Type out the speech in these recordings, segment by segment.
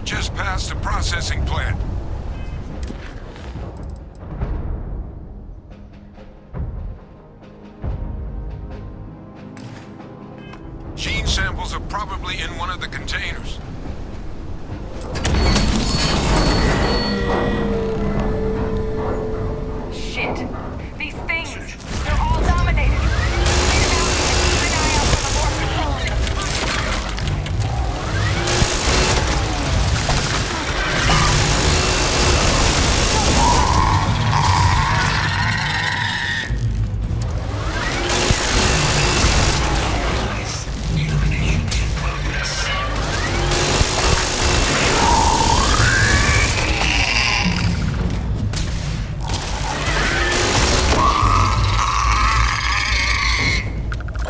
just past the processing plant. Gene samples are probably in one of the containers. Shit. These things, they're all dominated. Clear them out and keep an eye out for the more controlling them.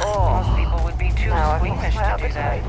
Most people would be too squeamish to do that.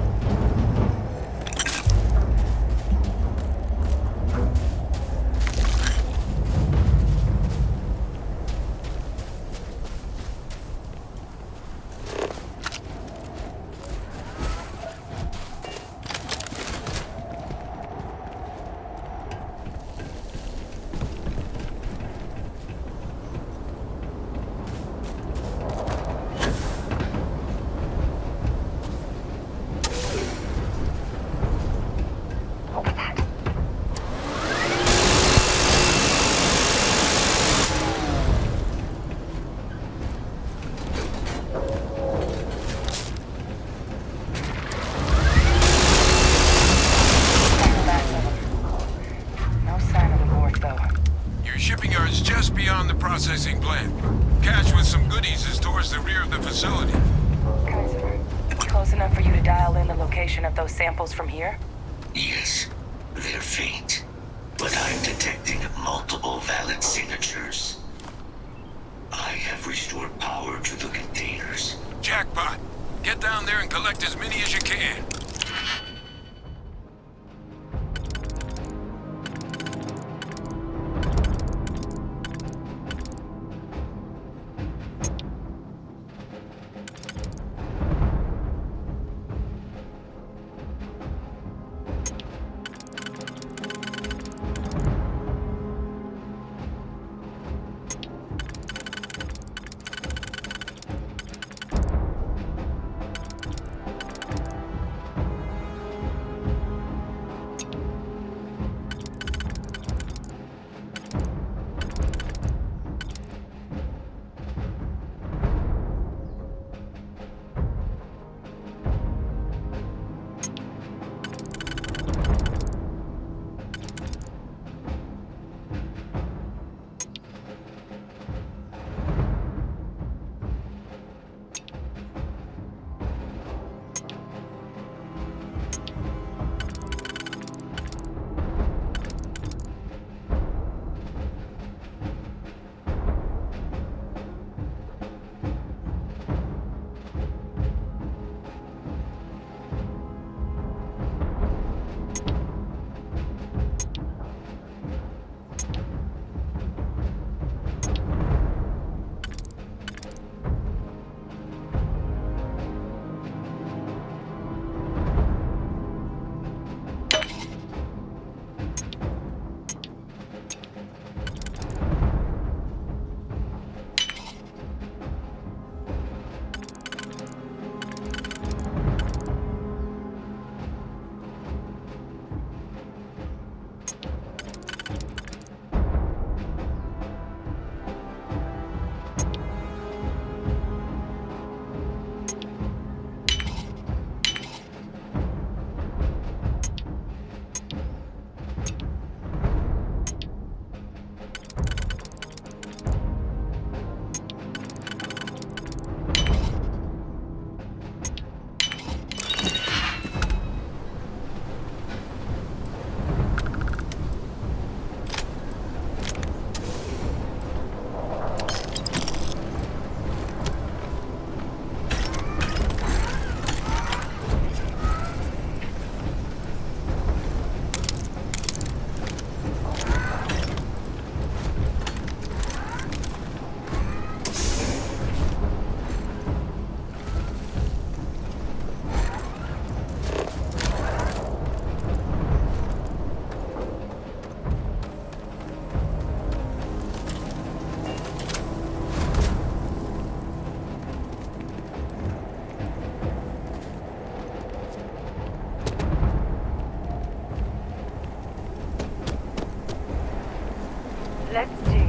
No sign of the wharf, though. Your shipping yard's just beyond the processing plant. Cache with some goodies is towards the rear of the facility. Kaiser, close enough for you to dial in the location of those samples from here? Yes, they're faint, but I'm detecting multiple valid signatures. I have restored power to the containers. Jackpot. Get down there and collect as many as you can. Let's do this.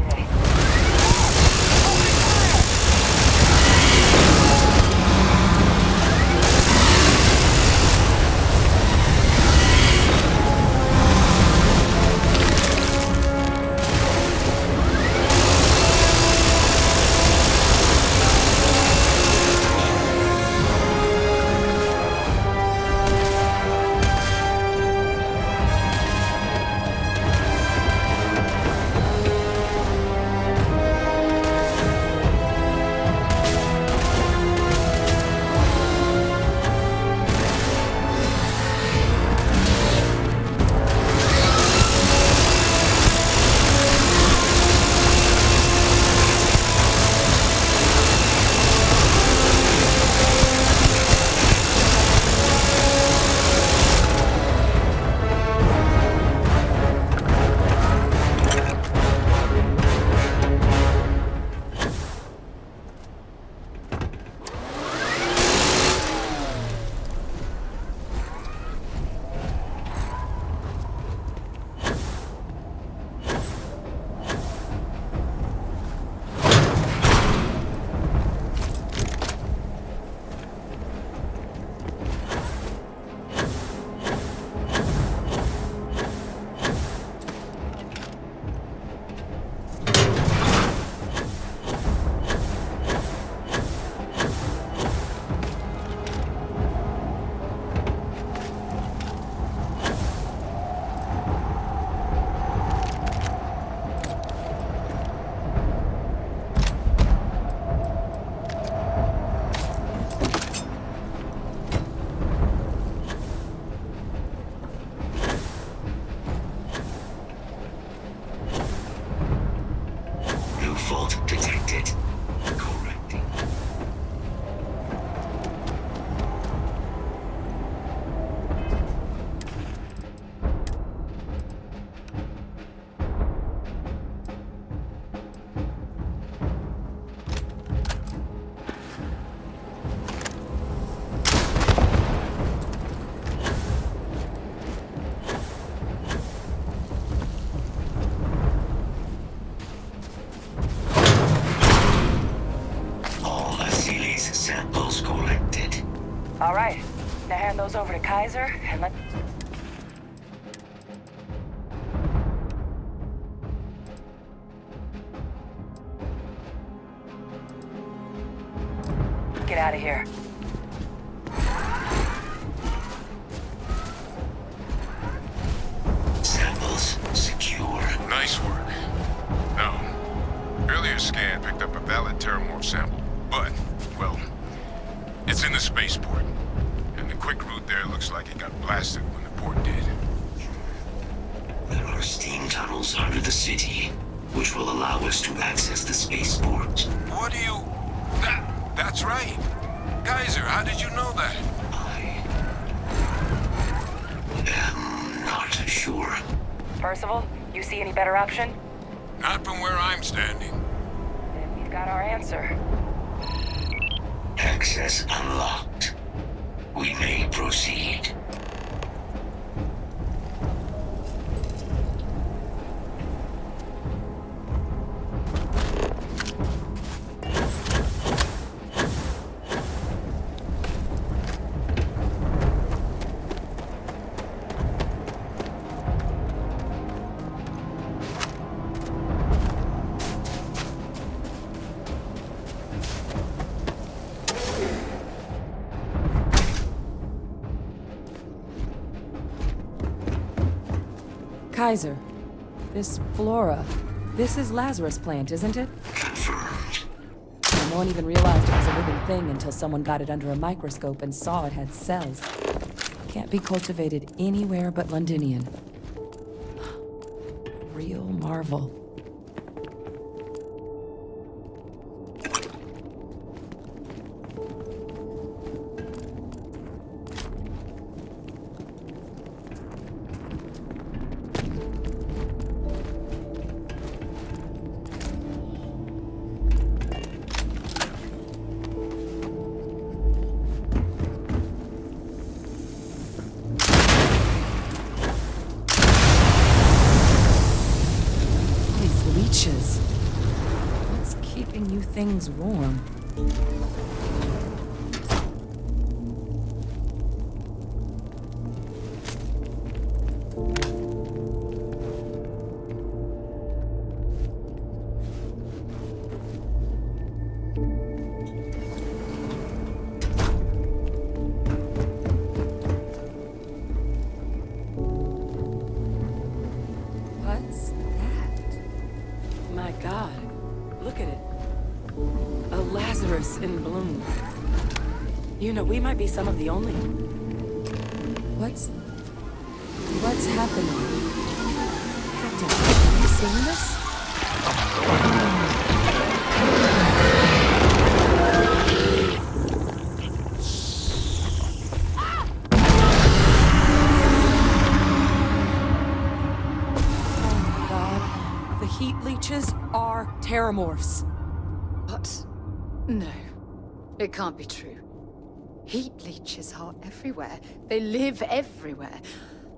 Fault detected. Correcting. Samples collected. All right. Now hand those over to Kaiser and let... Get out of here. Samples secure. Nice work. Now, earlier scan picked up a valid Terramorph sample, but, well, it's in the spaceport. And the quick route there looks like it got blasted when the port did. There are steam tunnels under the city, which will allow us to access the spaceport. What do you... That's right. Kaiser, how did you know that? I am not sure. Percival, you see any better option? Not from where I'm standing. Then we've got our answer. Access unlocked. We may proceed. Kaiser, this flora, this is Lazarus plant, isn't it? Confirmed. No one even realized it was a living thing until someone got it under a microscope and saw it had cells. Can't be cultivated anywhere but Londinian. Real marvel. leeches. What's keeping you things warm? What's that? My God, look at it. A Lazarus in bloom. You know, we might be some of the only... What's happening? Captain, have you seen this? Oh my God. The heat leeches are terramorphs. What? No. It can't be true. Heat leeches are everywhere. They live everywhere.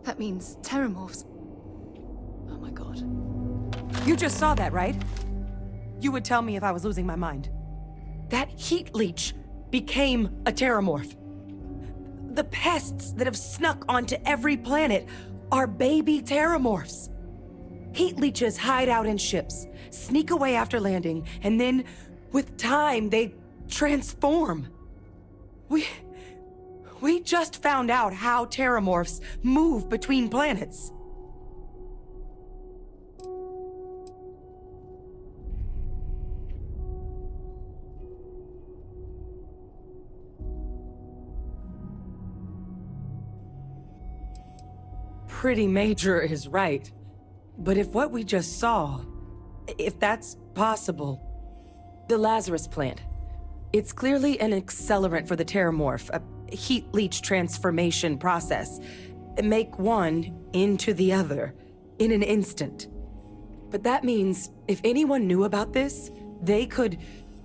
That means terramorphs... Oh my God. You just saw that, right? You would tell me if I was losing my mind. That heat leech became a terramorph. The pests that have snuck onto every planet are baby terramorphs. Heat leeches hide out in ships, sneak away after landing, and then, with time, they transform. We just found out how terramorphs move between planets. Pretty Major is right. But if what we just saw, if that's possible, the Lazarus plant, it's clearly an accelerant for the terramorph, a heat leech transformation process. Make one into the other in an instant. But that means if anyone knew about this, they could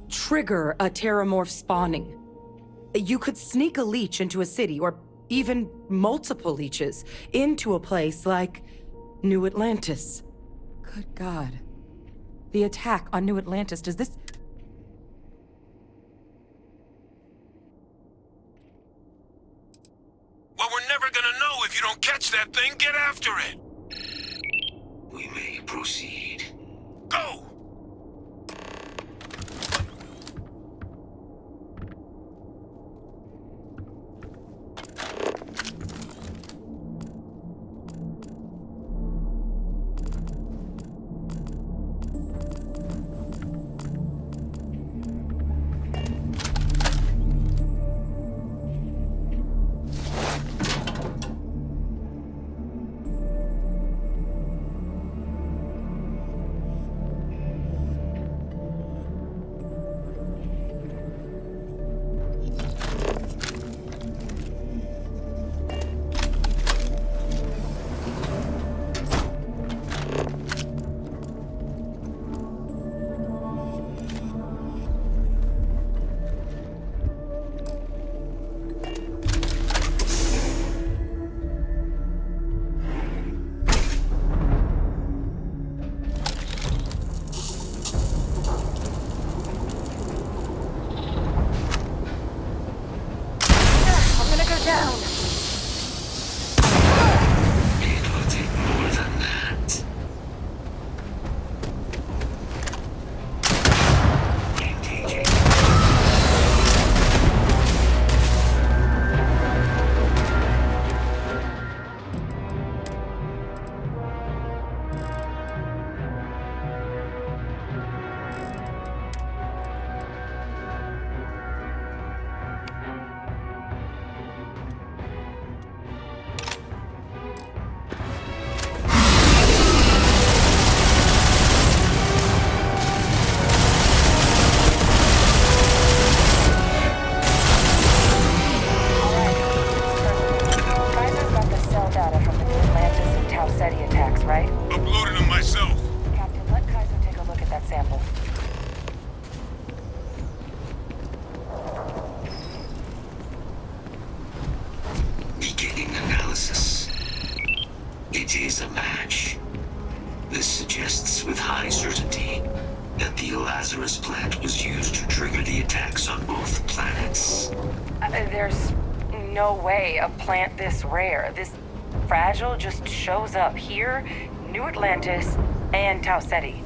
trigger a terramorph spawning. You could sneak a leech into a city, or even multiple leeches, into a place like New Atlantis. Good God. The attack on New Atlantis, does this... Well, we're never gonna know if you don't catch that thing. Get after it. We may proceed. Go! It will take more than that. Engaging. Kaiser's got the cell data from the New Atlantis and Tau Ceti attacks, right? Uploaded them myself. Captain, let Kaiser take a look at that sample. Beginning analysis. It is a match. This suggests with high certainty that the Lazarus plant was used to trigger the attacks on both planets. There's no way a plant this rare, this fragile, just shows up here, New Atlantis, and Tau Ceti.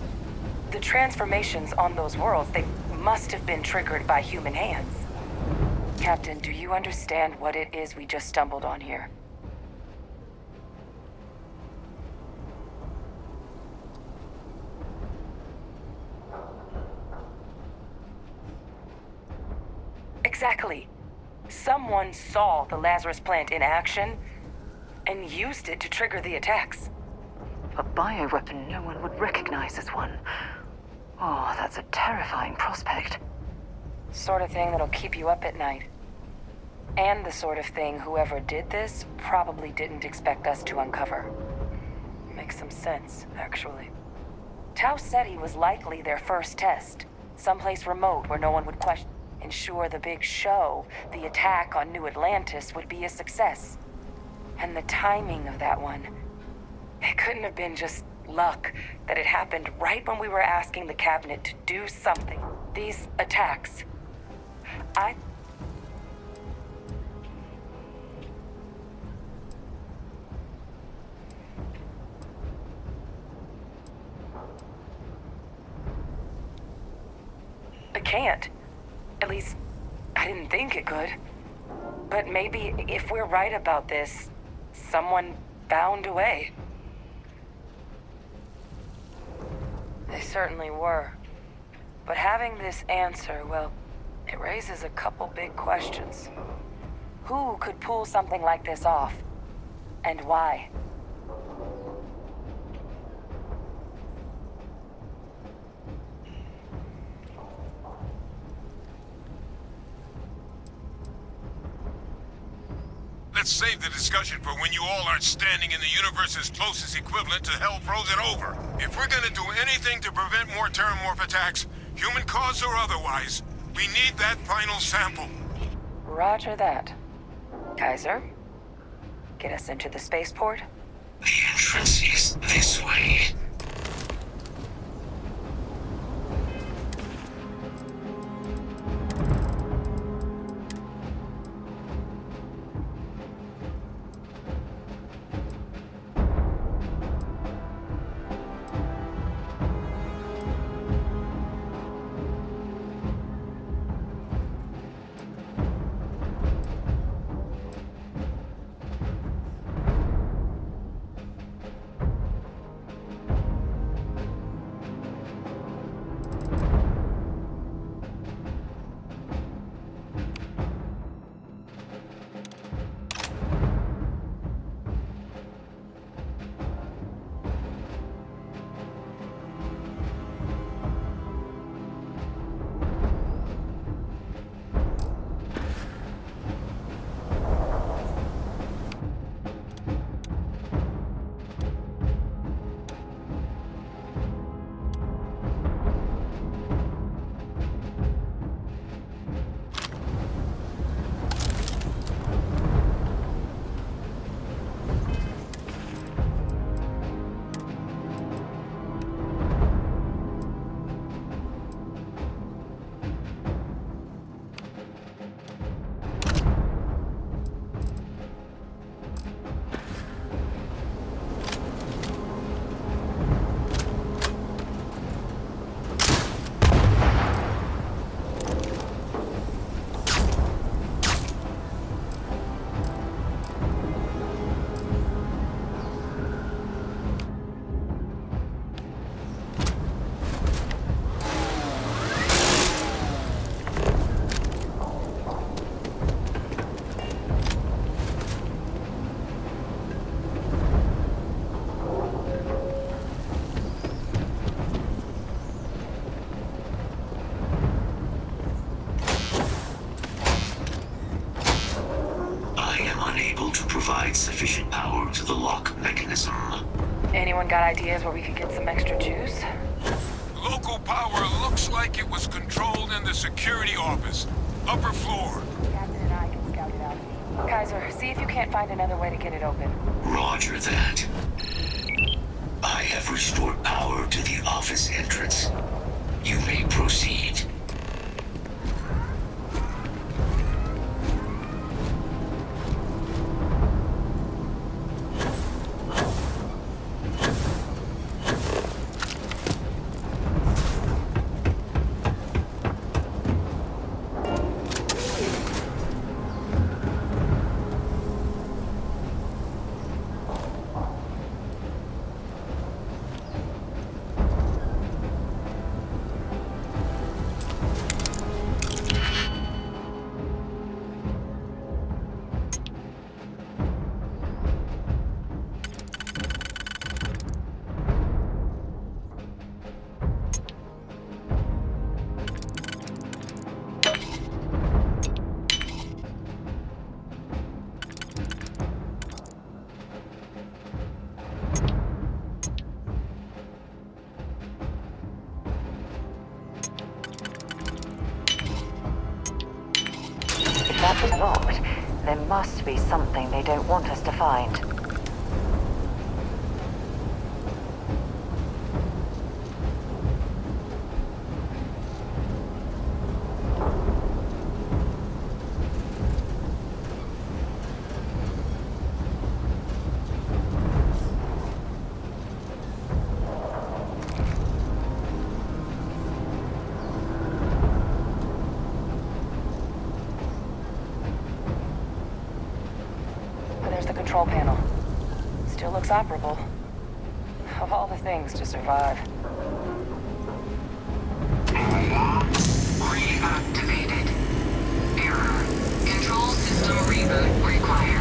The transformations on those worlds, they must have been triggered by human hands. Captain, do you understand what it is we just stumbled on here? Exactly. Someone saw the Lazarus plant in action and used it to trigger the attacks. A bioweapon no one would recognize as one. Oh, that's a terrifying prospect. Sort of thing that'll keep you up at night. And the sort of thing whoever did this probably didn't expect us to uncover. Makes some sense, actually. Tau Ceti was likely their first test. Someplace remote where no one would question. Ensure the big show, the attack on New Atlantis, would be a success. And the timing of that one, it couldn't have been just luck that it happened right when we were asking the cabinet to do something. These attacks, I can't. At least, I didn't think it could. But maybe if we're right about this, someone found a way. They certainly were. But having this answer, well, it raises a couple big questions. Who could pull something like this off? And why? Let's save the discussion for when you all aren't standing in the universe's closest equivalent to hell frozen over. If we're gonna do anything to prevent more Terramorph attacks, human cause or otherwise, we need that final sample. Roger that. Kaiser, get us into the spaceport? The entrance is this way. Sufficient power to the lock mechanism. Anyone got ideas where we could get some extra juice? Local power looks like it was controlled in the security office. Upper floor. Captain and I can scout it out. Kaiser, see if you can't find another way to get it open. Roger that. I have have restored power to the office entrance. You may proceed. That was locked. There must be something they don't want us to find. There's the control panel. Still looks operable. Of all the things to survive. Reactivated. Error. Control system reboot required.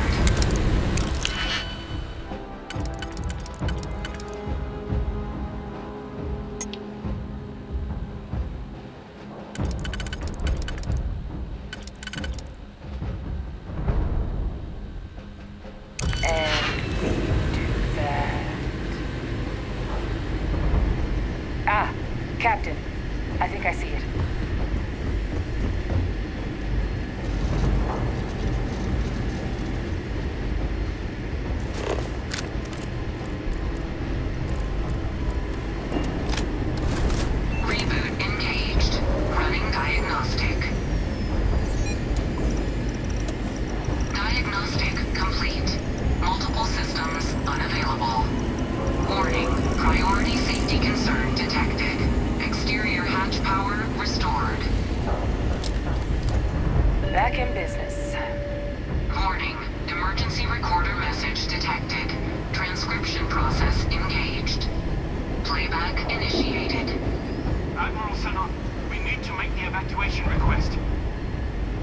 And we do that. Ah, Captain. I think I see it. Reboot engaged. Running diagnostic. Diagnostic complete. Multiple systems unavailable. Warning. Priority safety concern detected. Exterior hatch power restored. Back in business. Warning. Emergency recorder message detected. Transcription process engaged. Playback initiated. Admiral Sanon, we need to make the evacuation request.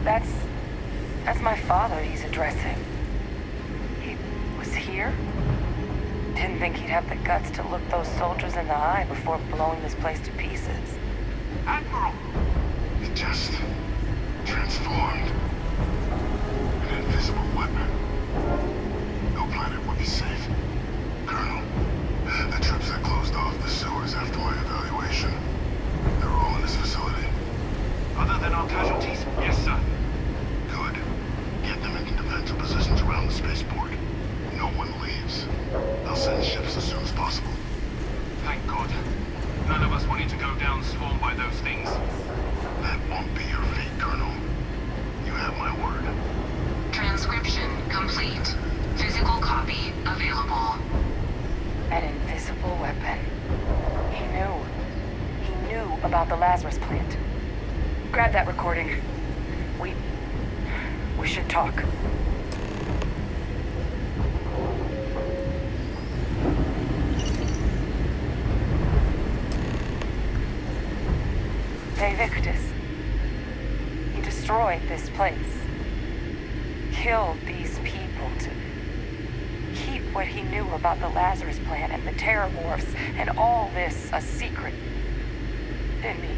That's my father he's addressing. He was here? Didn't think he'd have the guts to look those soldiers in the eye before blowing this place to pieces. Admiral! It just transformed. An invisible weapon. No planet would be safe. Colonel, the troops that closed off the sewers after my evaluation, they're all in this facility. Other than our casualties? Yes, sir. Good. Get them into defensive positions around the spaceport. No one leaves. They'll send ships as soon as possible. Thank God. None of us wanted to go down swarmed by those things. That won't be your fate, Colonel. You have my word. Transcription complete. Physical copy available. An invisible weapon. He knew. He knew about the Lazarus plant. Grab that recording. We should talk. Hey, Victus. He destroyed this place. Killed these people to keep what he knew about the Lazarus plant and the Terramorphs and all this a secret. Didn't he?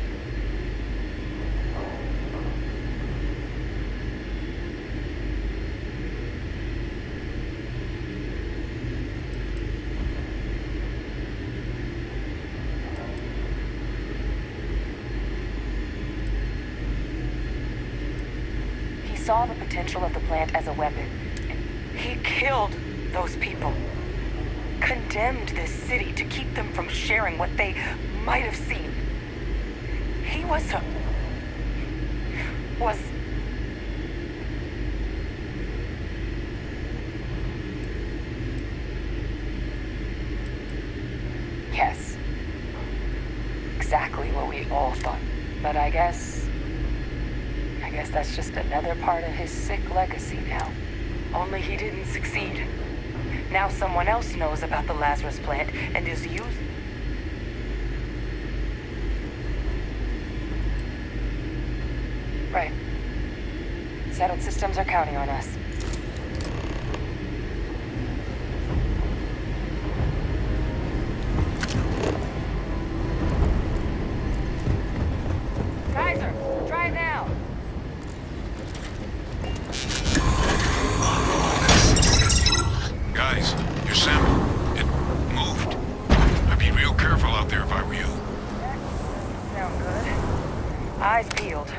He saw the potential of the plant as a weapon. He killed those people. condemned this city to keep them from sharing what they might have seen. He was yes. Exactly what we all thought. But I guess that's just another part of his sick legacy now. Only he didn't succeed. Now someone else knows about the Lazarus plant and is using... Right. Settled systems are counting on us. Kaiser, try now. Guys, your sample, it moved. I'd be real careful out there if I were you. Sound good. Eyes peeled.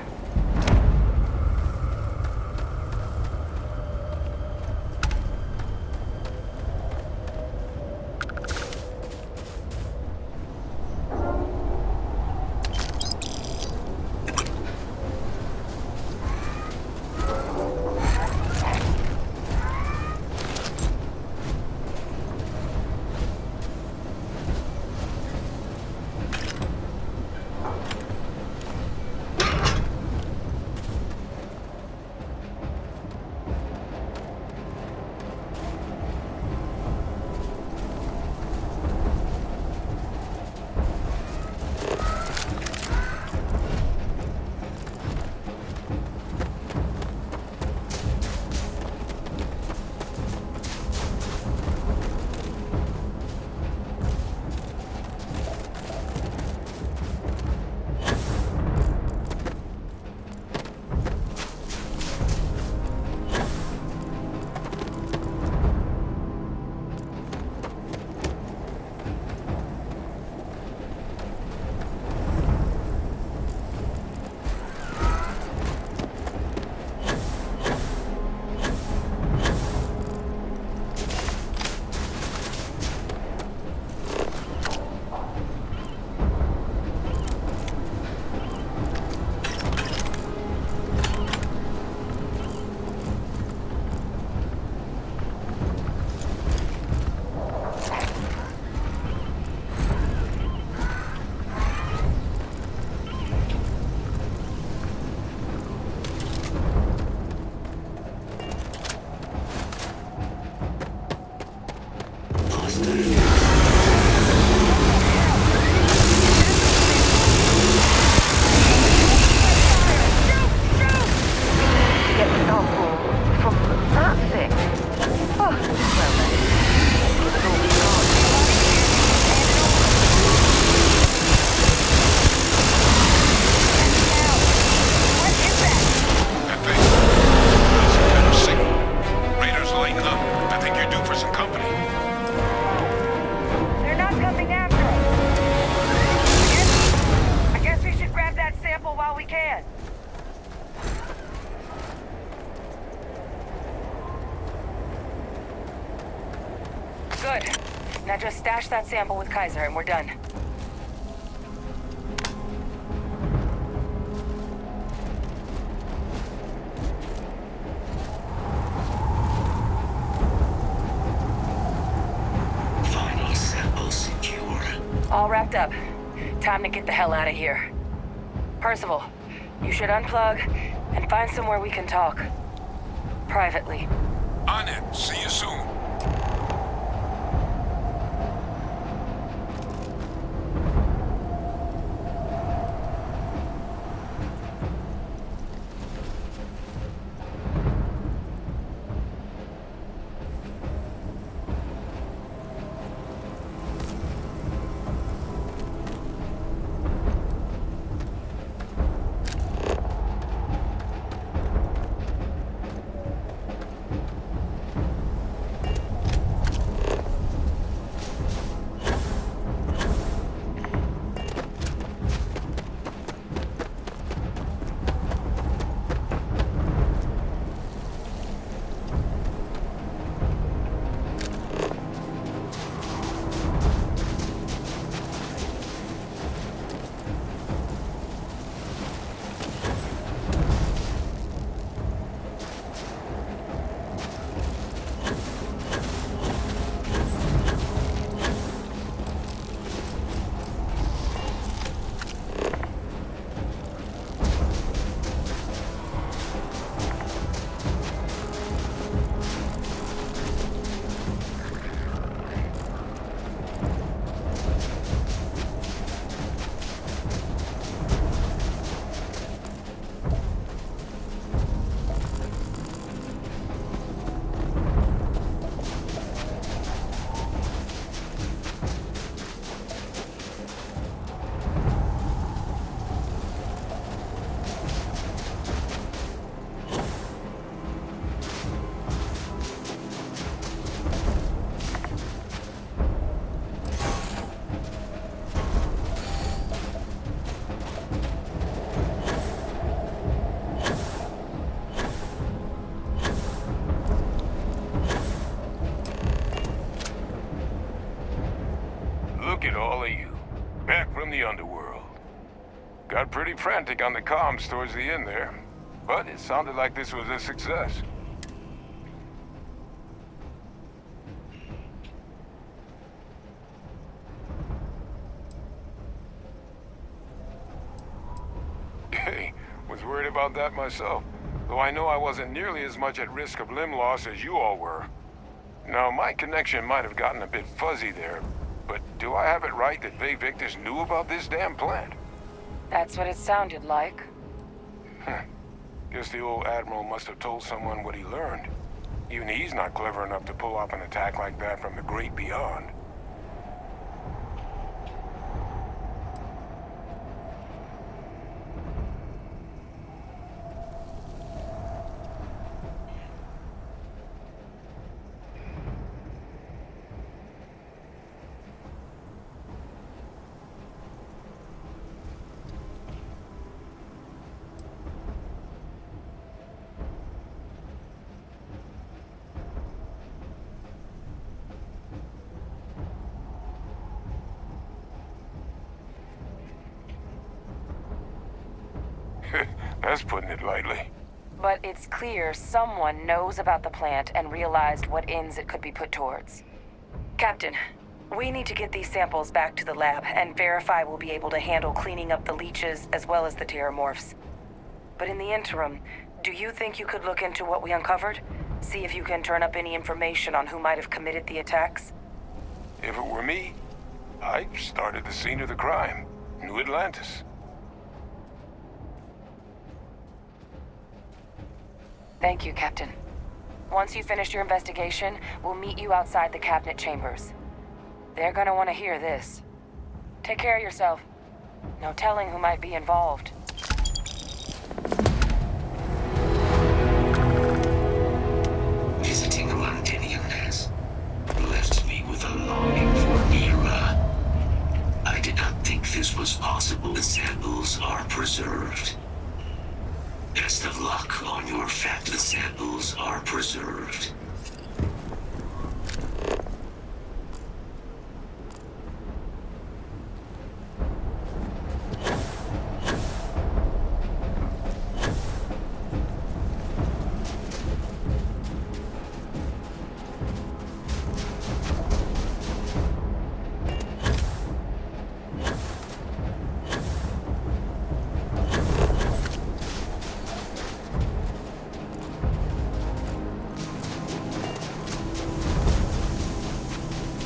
Good. Now just stash that sample with Kaiser and we're done. Final sample secured. All wrapped up. Time to get the hell out of here. Percival, you should unplug and find somewhere we can talk. Privately. On it. See you soon. Look at all of you. Back from the underworld. Got pretty frantic on the comms towards the end there. But it sounded like this was a success. Hey, was worried about that myself. Though I know I wasn't nearly as much at risk of limb loss as you all were. Now, my connection might have gotten a bit fuzzy there, but do I have it right that Vay Victus knew about this damn plant? That's what it sounded like. Guess the old Admiral must have told someone what he learned. Even he's not clever enough to pull off an attack like that from the great beyond. That's putting it lightly. But it's clear someone knows about the plant and realized what ends it could be put towards. Captain, we need to get these samples back to the lab and verify we'll be able to handle cleaning up the leeches as well as the terramorphs. But in the interim, do you think you could look into what we uncovered? See if you can turn up any information on who might have committed the attacks? If it were me, I'd start at the scene of the crime. New Atlantis. Thank you, Captain. Once you finish your investigation, we'll meet you outside the cabinet chambers. They're gonna want to hear this. Take care of yourself. No telling who might be involved. Visiting Londinium has left me with a longing for Mira. I did not think this was possible. The samples are preserved. Best of luck on your fact. The samples are preserved.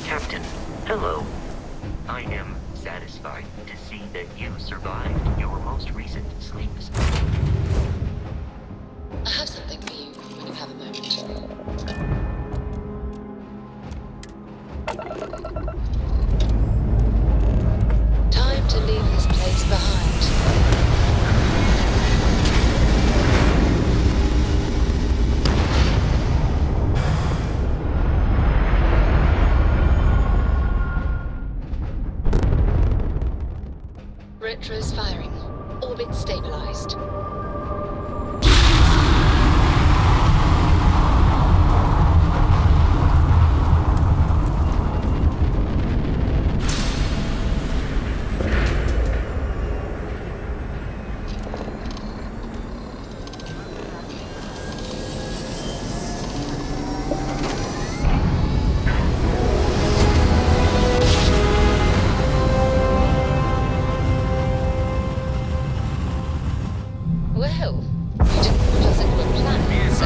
Captain, hello. I am satisfied to see that you survived your most recent sleep. I have something for you when you have a moment. Time to leave this place behind. Retros firing. Orbit stabilized. Well, you didn't put us into a plan, so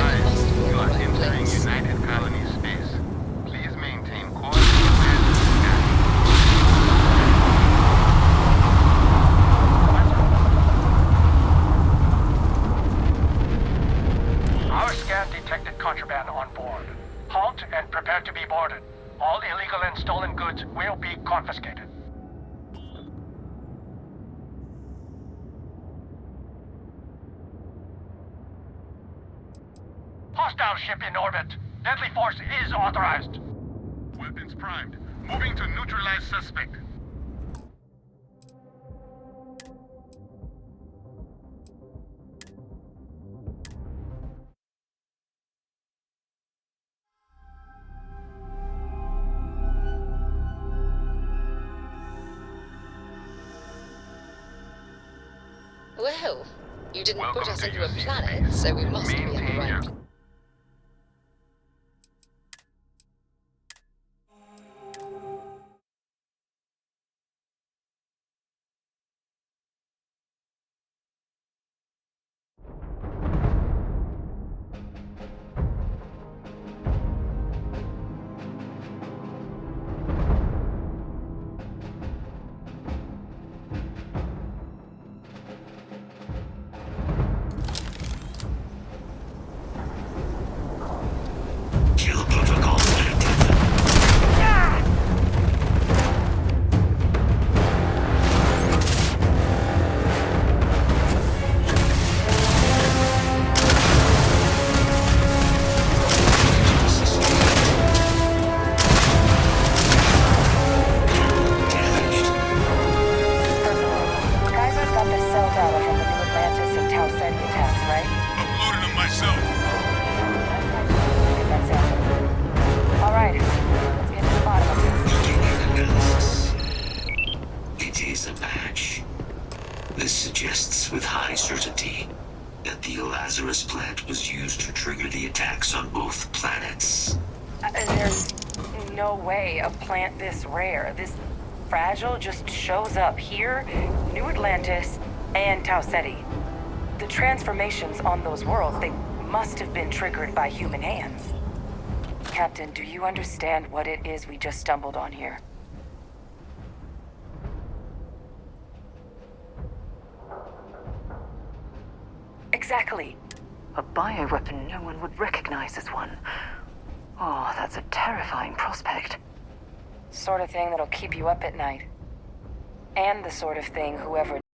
we must be in the right place. United Colony space. Please maintain course. Our scan detected contraband on board. Halt and prepare to be boarded. All illegal and stolen goods will be confiscated. Hostile ship in orbit. Deadly force is authorized. Weapons primed. Moving to neutralize suspect. Well, you didn't put Welcome us to into your a safe planet, space. so we must be in the Maintain right. your Kill protocols active. Damaged. Kaiser's got the cell data from the New Atlantis and Tau Ceti attacks, right? uploading them myself. Get that sample. All right, let's get to the bottom of this. Beginning analysis. It is a match. This suggests with high certainty that the Lazarus plant was used to trigger the attacks on both planets. There's no way a plant this rare, this fragile, just shows up here, New Atlantis, and Tau Ceti. The transformations on those worlds, they must have been triggered by human hands. Captain, do you understand what it is we just stumbled on here? Exactly. A bioweapon no one would recognize as one. Oh, that's a terrifying prospect. Sort of thing that'll keep you up at night. And the sort of thing whoever